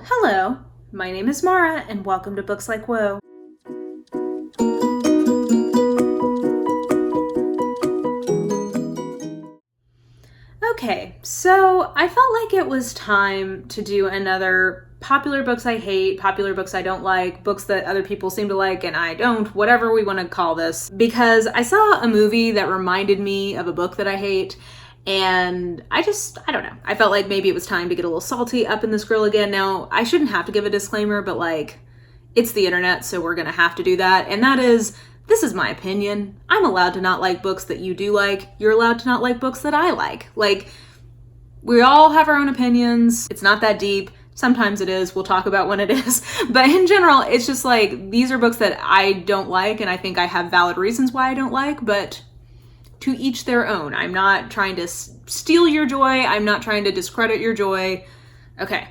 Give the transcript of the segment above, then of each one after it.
hello. My name is Mara, and welcome to Books Like Whoa. Okay, so I felt like it was time to do another popular books I hate, popular books I don't like, books that other people seem to like and I don't, whatever we want to call this, because I saw a movie that reminded me of a book that I hate, and I don't know. I felt like maybe it was time to get a little salty up in this grill again. Now, I shouldn't have to give a disclaimer, but like, it's the internet, so we're gonna have to do that, and that is, this is my opinion. I'm allowed to not like books that you do like. You're allowed to not like books that I like. Like, we all have our own opinions. It's not that deep. Sometimes it is. We'll talk about when it is. But in general, it's just like, these are books that I don't like, and I think I have valid reasons why I don't like, but to each their own. I'm not trying to steal your joy. I'm not trying to discredit your joy. Okay.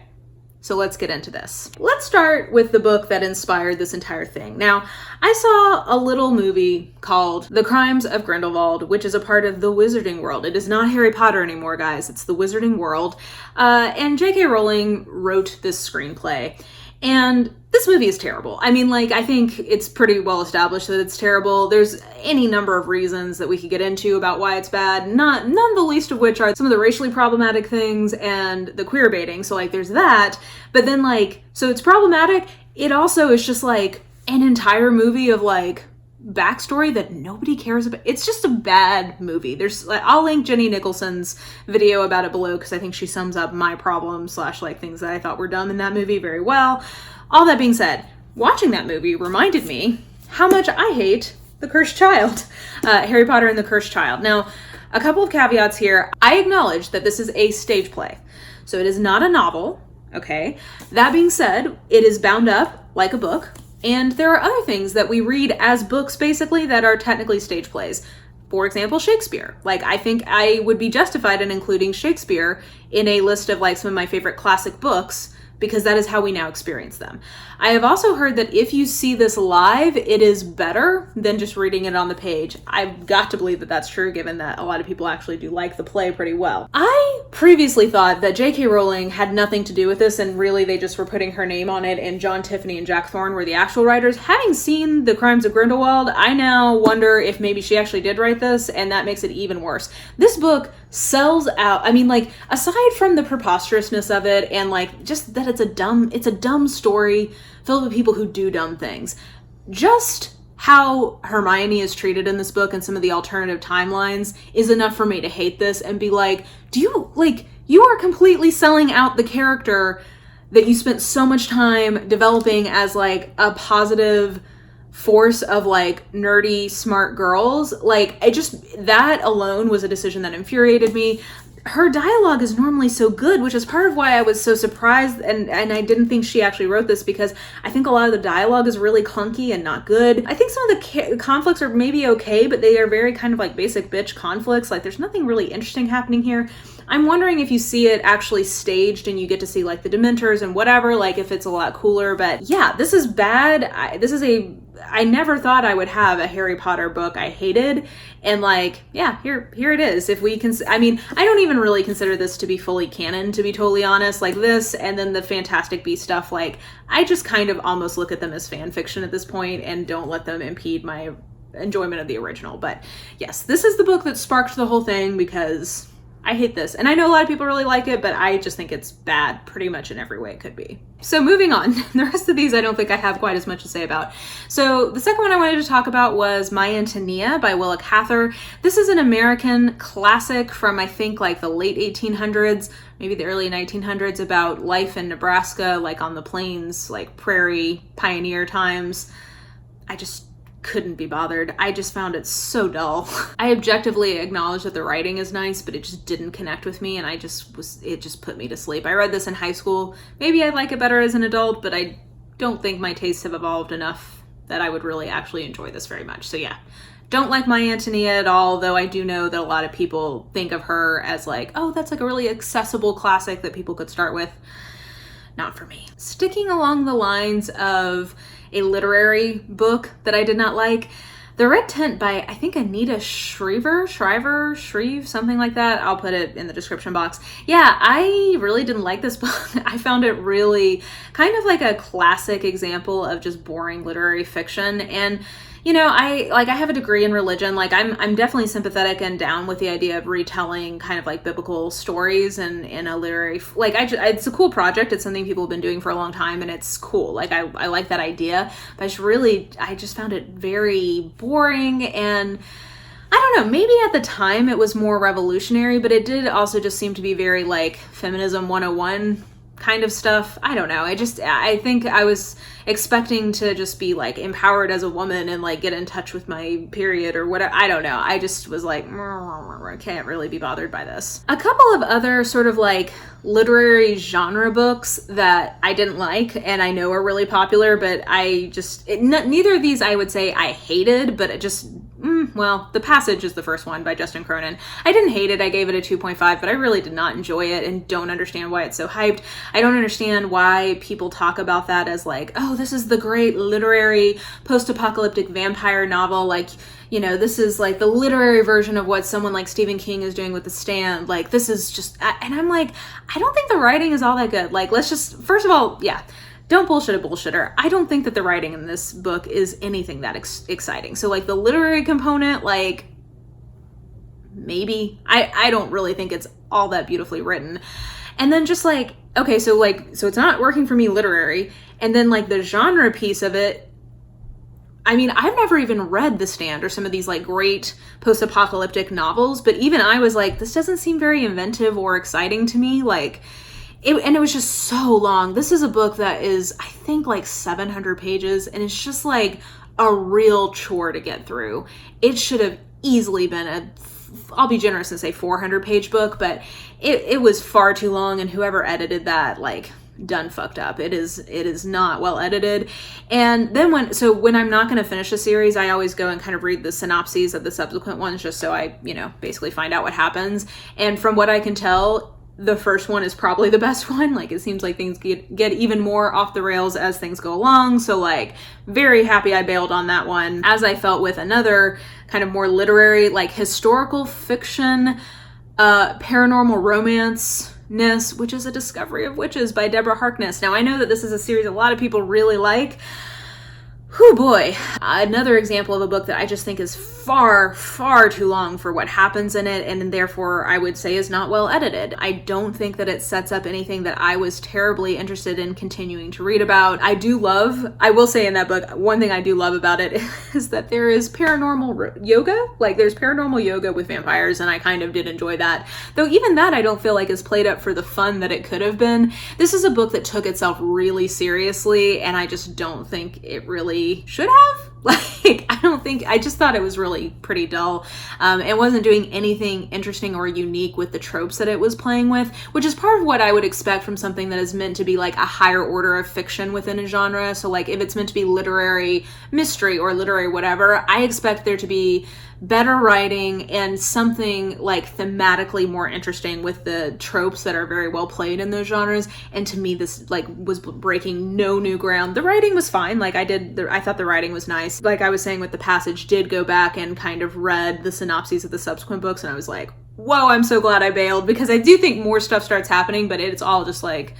So let's get into this. Let's start with the book that inspired this entire thing. Now, I saw a little movie called The Crimes of Grindelwald, which is a part of the Wizarding World. It is not Harry Potter anymore, guys. It's the Wizarding World. And J.K. Rowling wrote this screenplay. And this movie is terrible. I mean, like, I think it's pretty well established that it's terrible. There's any number of reasons that we could get into about why it's bad, none the least of which are some of the racially problematic things and the queer baiting. So, like, there's that. But then, like, so it's problematic. It also is just, like, an entire movie of, like, backstory that nobody cares about. It's just a bad movie. There's, like, I'll link Jenny Nicholson's video about it below because I think she sums up my problems / like things that I thought were dumb in that movie very well. All that being said, watching that movie reminded me how much I hate The Cursed Child, Harry Potter and the Cursed Child. Now, a couple of caveats here. I acknowledge that this is a stage play, so it is not a novel, okay? That being said, it is bound up like a book, and there are other things that we read as books, basically, that are technically stage plays. For example, Shakespeare. Like, I think I would be justified in including Shakespeare in a list of, like, some of my favorite classic books, because that is how we now experience them. I have also heard that if you see this live, it is better than just reading it on the page. I've got to believe that that's true, given that a lot of people actually do like the play pretty well. I previously thought that J.K. Rowling had nothing to do with this, and really they just were putting her name on it, and John Tiffany and Jack Thorne were the actual writers. Having seen The Crimes of Grindelwald, I now wonder if maybe she actually did write this, and that makes it even worse. This book sells out. I mean, like, aside from the preposterousness of it, and like, just that it's a dumb story filled with people who do dumb things. Just how Hermione is treated in this book and some of the alternative timelines is enough for me to hate this and be like, you are completely selling out the character that you spent so much time developing as like a positive force of like nerdy, smart girls. Like, that alone was a decision that infuriated me. Her dialogue is normally so good, which is part of why I was so surprised, and I didn't think she actually wrote this, because I think a lot of the dialogue is really clunky and not good. I think some of the conflicts are maybe okay, but they are very kind of like basic bitch conflicts. Like, there's nothing really interesting happening here. I'm wondering if you see it actually staged and you get to see like the Dementors and whatever, like if it's a lot cooler. But yeah, this is bad. I never thought I would have a Harry Potter book I hated, and like, yeah, here it is. If we can, I mean, I don't even really consider this to be fully canon, to be totally honest. Like this, and then the Fantastic Beasts stuff, like I just kind of almost look at them as fan fiction at this point and don't let them impede my enjoyment of the original. But yes, this is the book that sparked the whole thing, because I hate this. And I know a lot of people really like it, but I just think it's bad pretty much in every way it could be. So moving on, the rest of these I don't think I have quite as much to say about. So the second one I wanted to talk about was My Antonia by Willa Cather. This is an American classic from, I think, like the late 1800s, maybe the early 1900s, about life in Nebraska, like on the plains, like prairie pioneer times. I just couldn't be bothered. I just found it so dull. I objectively acknowledge that the writing is nice, but it just didn't connect with me, and it just put me to sleep. I read this in high school. Maybe I'd like it better as an adult, but I don't think my tastes have evolved enough that I would really actually enjoy this very much. So yeah, don't like My Antonia at all, though I do know that a lot of people think of her as like, oh, that's like a really accessible classic that people could start with. Not for me. Sticking along the lines of a literary book that I did not like, The Red Tent by, I think, Anita Shreve, something like that. I'll put it in the description box. Yeah, I really didn't like this book. I found it really kind of like a classic example of just boring literary fiction. And you know, I have a degree in religion. Like, I'm definitely sympathetic and down with the idea of retelling kind of like biblical stories and in a literary, like, it's a cool project. It's something people have been doing for a long time, and it's cool. Like, I like that idea, but I just found it very boring. And I don't know, maybe at the time it was more revolutionary, but it did also just seem to be very like feminism 101 kind of stuff. I don't know. I think I was expecting to just be like empowered as a woman and like get in touch with my period or whatever. I don't know. I just was like, I can't really be bothered by this. A couple of other sort of like literary genre books that I didn't like and I know are really popular, but neither of these I would say I hated, but it just, well, The Passage is the first one by Justin Cronin. I didn't hate it. I gave it a 2.5, but I really did not enjoy it and don't understand why it's so hyped. I don't understand why people talk about that as like, oh, this is the great literary post-apocalyptic vampire novel. Like, you know, this is like the literary version of what someone like Stephen King is doing with The Stand. Like, this is just, and I'm like, I don't think the writing is all that good. Like, let's just, first of all, yeah. Don't bullshit a bullshitter. I don't think that the writing in this book is anything that exciting. So like the literary component, like maybe, I don't really think it's all that beautifully written. And then just like, okay, so it's not working for me literary. And then like the genre piece of it, I mean, I've never even read The Stand or some of these like great post-apocalyptic novels, but even I was like, this doesn't seem very inventive or exciting to me. Like, and it was just so long. This is a book that is, I think, like 700 pages, and it's just like a real chore to get through. It should have easily been I'll be generous and say 400-page book, but it was far too long, and whoever edited that, like, done fucked up. It is not well edited. And then when I'm not going to finish a series, I always go and kind of read the synopses of the subsequent ones just so I, you know, basically find out what happens. And from what I can tell, the first one is probably the best one. Like, it seems like things get even more off the rails as things go along. So like, very happy I bailed on that one, as I felt with another kind of more literary, like historical fiction, paranormal romance-ness, which is A Discovery of Witches by Deborah Harkness. Now, I know that this is a series a lot of people really like. Whew, boy. Another example of a book that I just think is far, far too long for what happens in it, and therefore I would say is not well edited. I don't think that it sets up anything that I was terribly interested in continuing to read about. I will say in that book, one thing I do love about it is that there is paranormal yoga. Like, there's paranormal yoga with vampires, and I kind of did enjoy that. Though even that I don't feel like is played up for the fun that it could have been. This is a book that took itself really seriously, and I just don't think it really should have. Like, I just thought it was really pretty dull. It wasn't doing anything interesting or unique with the tropes that it was playing with, which is part of what I would expect from something that is meant to be like a higher order of fiction within a genre. So like, if it's meant to be literary mystery or literary whatever, I expect there to be better writing and something like thematically more interesting with the tropes that are very well played in those genres. And to me, this like was breaking no new ground. The writing was fine. Like, I thought the writing was nice. Like I was saying with The Passage, did go back and kind of read the synopses of the subsequent books, and I was like, whoa, I'm so glad I bailed, because I do think more stuff starts happening, but it's all just like,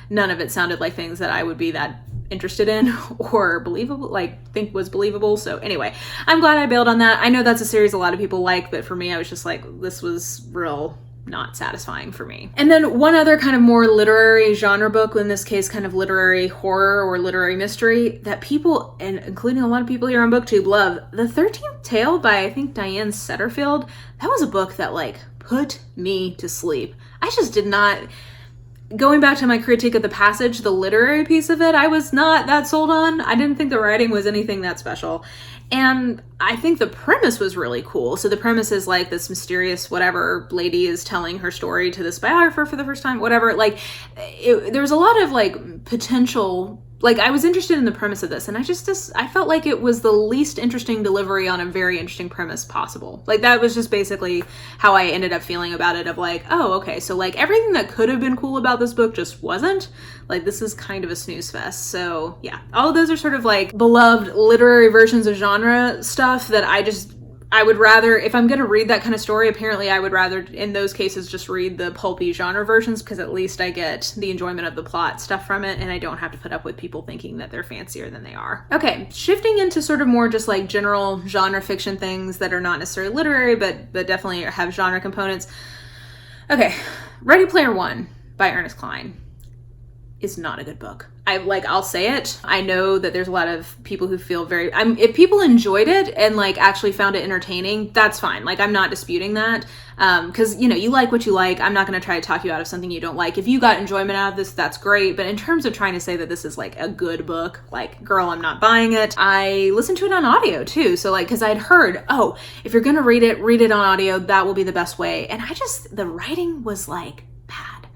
none of it sounded like things that I would be that interested in or believable, like think was believable. So anyway, I'm glad I bailed on that. I know that's a series a lot of people like, but for me, I was just like, this was real not satisfying for me. And then one other kind of more literary genre book, in this case kind of literary horror or literary mystery, that people, and including a lot of people here on BookTube, love, The 13th Tale by, I think, Diane Setterfield. That was a book that like put me to sleep. I just did not, going back to my critique of The Passage, the literary piece of it, I was not that sold on. I didn't think the writing was anything that special. And I think the premise was really cool. So the premise is like this mysterious whatever lady is telling her story to this biographer for the first time, whatever. Like, there's a lot of like potential, like, I was interested in the premise of this, and I felt like it was the least interesting delivery on a very interesting premise possible. Like, that was just basically how I ended up feeling about it, of like, oh, okay, so like everything that could have been cool about this book just wasn't. Like, this is kind of a snooze fest. So yeah, all of those are sort of like beloved literary versions of genre stuff that I would rather, if I'm going to read that kind of story, apparently I would rather, in those cases, just read the pulpy genre versions, because at least I get the enjoyment of the plot stuff from it, and I don't have to put up with people thinking that they're fancier than they are. Okay, shifting into sort of more just like general genre fiction things that are not necessarily literary, but definitely have genre components. Okay, Ready Player One by Ernest Cline is not a good book. I'll say it. I know that there's a lot of people who feel if people enjoyed it and like actually found it entertaining, that's fine. Like, I'm not disputing that. Cause you like what you like. I'm not going to try to talk you out of something you don't like. If you got enjoyment out of this, that's great. But in terms of trying to say that this is like a good book, like, girl, I'm not buying it. I listened to it on audio too. So like, cause I'd heard, oh, if you're going to read it on audio, that will be the best way. And the writing was like bad.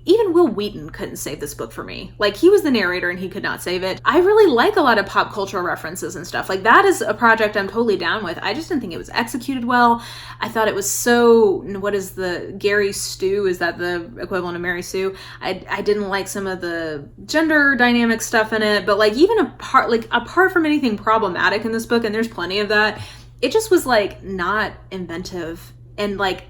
Even Will Wheaton couldn't save this book for me. Like, he was the narrator and he could not save it. I really like a lot of pop cultural references and stuff. Like, that is a project I'm totally down with. I just didn't think it was executed well. I thought it was so, what is the Gary Stu? Is that the equivalent of Mary Sue? I didn't like some of the gender dynamic stuff in it, but like, even apart from anything problematic in this book, and there's plenty of that, it just was like not inventive. And like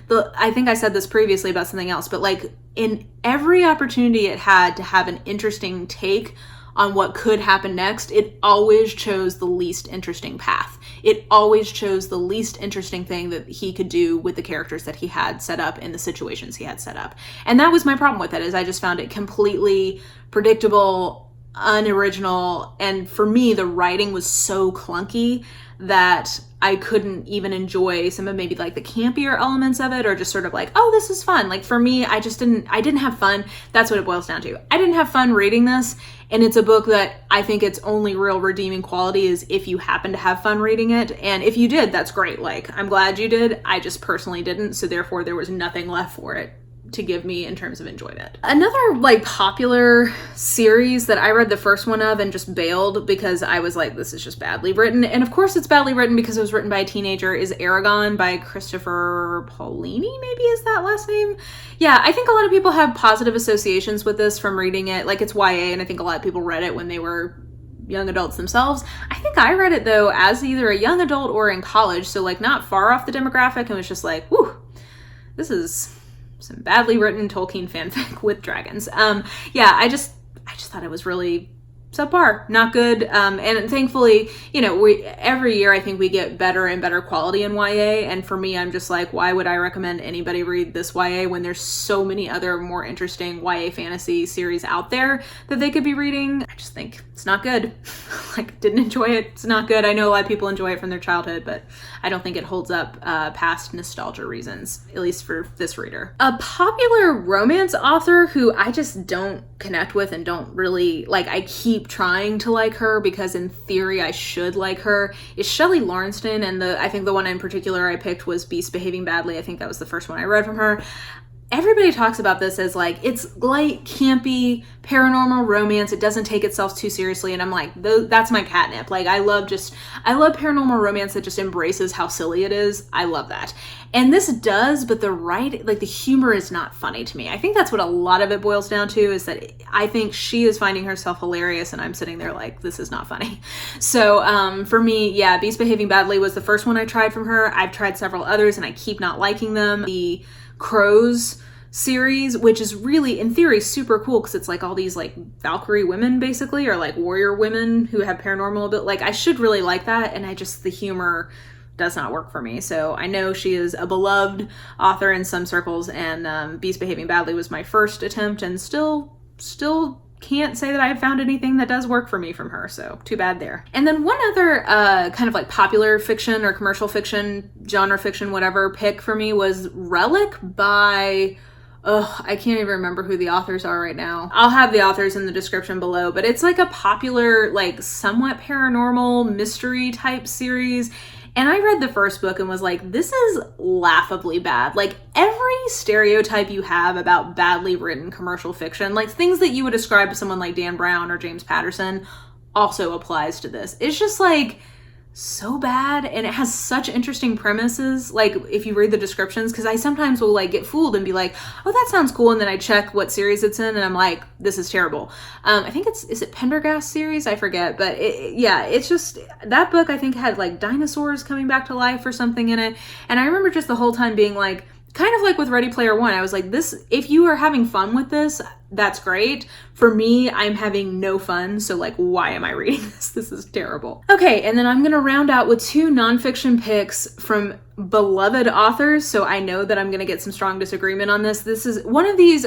I think I said this previously about something else, but like in every opportunity it had to have an interesting take on what could happen next, it always chose the least interesting path. It always chose the least interesting thing that he could do with the characters that he had set up in the situations he had set up. And that was my problem with it, is I just found it completely predictable, unoriginal, and for me, the writing was so clunky that I couldn't even enjoy some of maybe like the campier elements of it, or just sort of like, oh, this is fun. Like, for me, I didn't have fun. That's what it boils down to. I didn't have fun reading this, and it's a book that I think its only real redeeming quality is if you happen to have fun reading it. And if you did, that's great. Like, I'm glad you did. I just personally didn't, so therefore there was nothing left for it to give me in terms of enjoyment. Another like popular series that I read the first one of and just bailed because I was like, this is just badly written. And of course it's badly written because it was written by a teenager, is ERAGON by Christopher Paolini, maybe is that last name? Yeah, I think a lot of people have positive associations with this from reading it. Like, it's YA, and I think a lot of people read it when they were young adults themselves. I think I read it though as either a young adult or in college, so like not far off the demographic, and was just like, whew, this is some badly written Tolkien fanfic with dragons. Yeah, I just thought it was really subpar, not good. And thankfully, every year I think we get better and better quality in YA. And for me, I'm just like, why would I recommend anybody read this YA when there's so many other more interesting YA fantasy series out there that they could be reading? I just think it's not good. Like, didn't enjoy it. It's not good. I know a lot of people enjoy it from their childhood, but I don't think it holds up past nostalgia reasons, at least for this reader. A popular romance author who I just don't connect with and don't really like, I keep trying to like her because in theory I should like her, is Shelly Laurenston. And I think the one in particular I picked was Beast Behaving Badly. I think that was the first one I read from her. Everybody talks about this as like, it's light, campy, paranormal romance. It doesn't take itself too seriously. And I'm like, that's my catnip. Like, I love paranormal romance that just embraces how silly it is. I love that. And this does, but the humor is not funny to me. I think that's what a lot of it boils down to, is that I think she is finding herself hilarious and I'm sitting there like, this is not funny. So for me, yeah, Beast Behaving Badly was the first one I tried from her. I've tried several others and I keep not liking them. The Crows series, which is really, in theory, super cool because it's like all these like Valkyrie women basically, or like warrior women who have paranormal ability. Like, I should really like that, and the humor does not work for me. So I know she is a beloved author in some circles, and Beast Behaving Badly was my first attempt, and still can't say that I have found anything that does work for me from her, so too bad there. And then one other kind of like popular fiction or commercial fiction, genre fiction, whatever, pick for me was Relic by, I can't even remember who the authors are right now. I'll have the authors in the description below, but it's like a popular, like somewhat paranormal mystery type series. And I read the first book and was like, this is laughably bad. Like, every stereotype you have about badly written commercial fiction, like things that you would ascribe to someone like Dan Brown or James Patterson, also applies to this. It's just like so bad, and it has such interesting premises, like if you read the descriptions, because I sometimes will like get fooled and be like, oh, that sounds cool, and then I check what series it's in and I'm like, this is terrible. I think is it Pendergast series? I forget, but it's just, that book I think had like dinosaurs coming back to life or something in it, and I remember just the whole time being like, kind of like with Ready Player One, I was like, this, if you are having fun with this, that's great. For me, I'm having no fun, so like, why am I reading this? This is terrible. Okay, and then I'm gonna round out with 2 nonfiction picks from beloved authors, so I know that I'm gonna get some strong disagreement on this. This is one of these,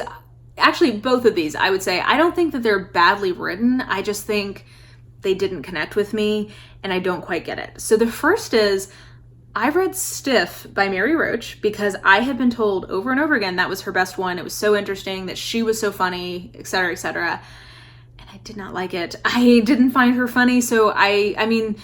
actually both of these, I would say, I don't think that they're badly written, I just think they didn't connect with me, and I don't quite get it. So the first is, I read Stiff by Mary Roach because I had been told over and over again that was her best one. It was so interesting, that she was so funny, etc., etc. And I did not like it. I didn't find her funny, so I mean,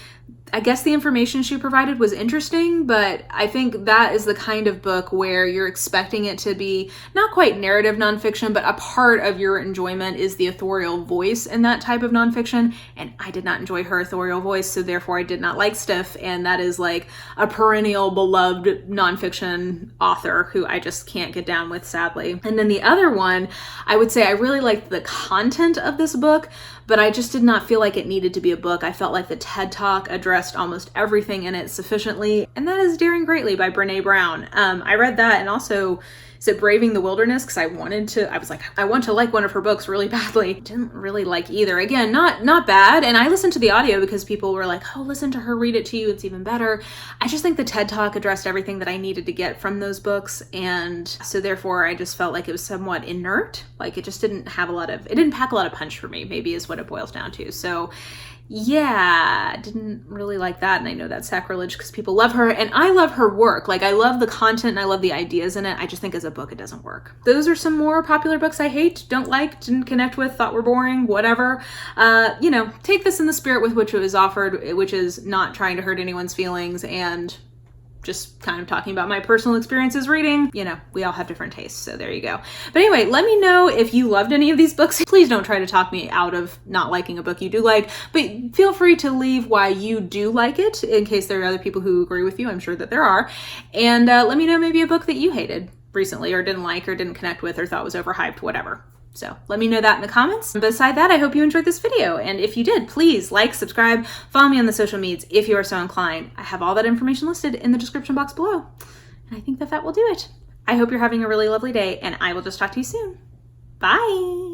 I guess the information she provided was interesting, but I think that is the kind of book where you're expecting it to be not quite narrative nonfiction, but a part of your enjoyment is the authorial voice in that type of nonfiction, and I did not enjoy her authorial voice, so therefore I did not like Stiff, and that is like a perennial beloved nonfiction author who I just can't get down with, sadly. And then the other one, I would say I really liked the content of this book, but I just did not feel like it needed to be a book. I felt like the TED Talk addressed almost everything in it sufficiently, and that is Daring Greatly by Brene Brown. I read that, and also, is it Braving the Wilderness? Because I was like, I want to like one of her books really badly. Didn't really like either. Again, not bad, and I listened to the audio because people were like, oh, listen to her read it to you, it's even better. I just think the TED Talk addressed everything that I needed to get from those books, and so therefore I just felt like it was somewhat inert. Like, it just didn't pack a lot of punch for me, maybe is what it boils down to. So yeah, didn't really like that, and I know that's sacrilege because people love her, and I love her work. Like, I love the content and I love the ideas in it. I just think as a book it doesn't work. Those are some more popular books I hate, don't like, didn't connect with, thought were boring, whatever. Take this in the spirit with which it was offered, which is not trying to hurt anyone's feelings and just kind of talking about my personal experiences reading. You know, we all have different tastes, so there you go. But anyway, let me know if you loved any of these books. Please don't try to talk me out of not liking a book you do like, but feel free to leave why you do like it, in case there are other people who agree with you. I'm sure that there are. And let me know maybe a book that you hated recently, or didn't like, or didn't connect with, or thought was overhyped, whatever. So let me know that in the comments. Beside that, I hope you enjoyed this video. And if you did, please like, subscribe, follow me on the social medias if you are so inclined. I have all that information listed in the description box below. And I think that will do it. I hope you're having a really lovely day, and I will just talk to you soon. Bye.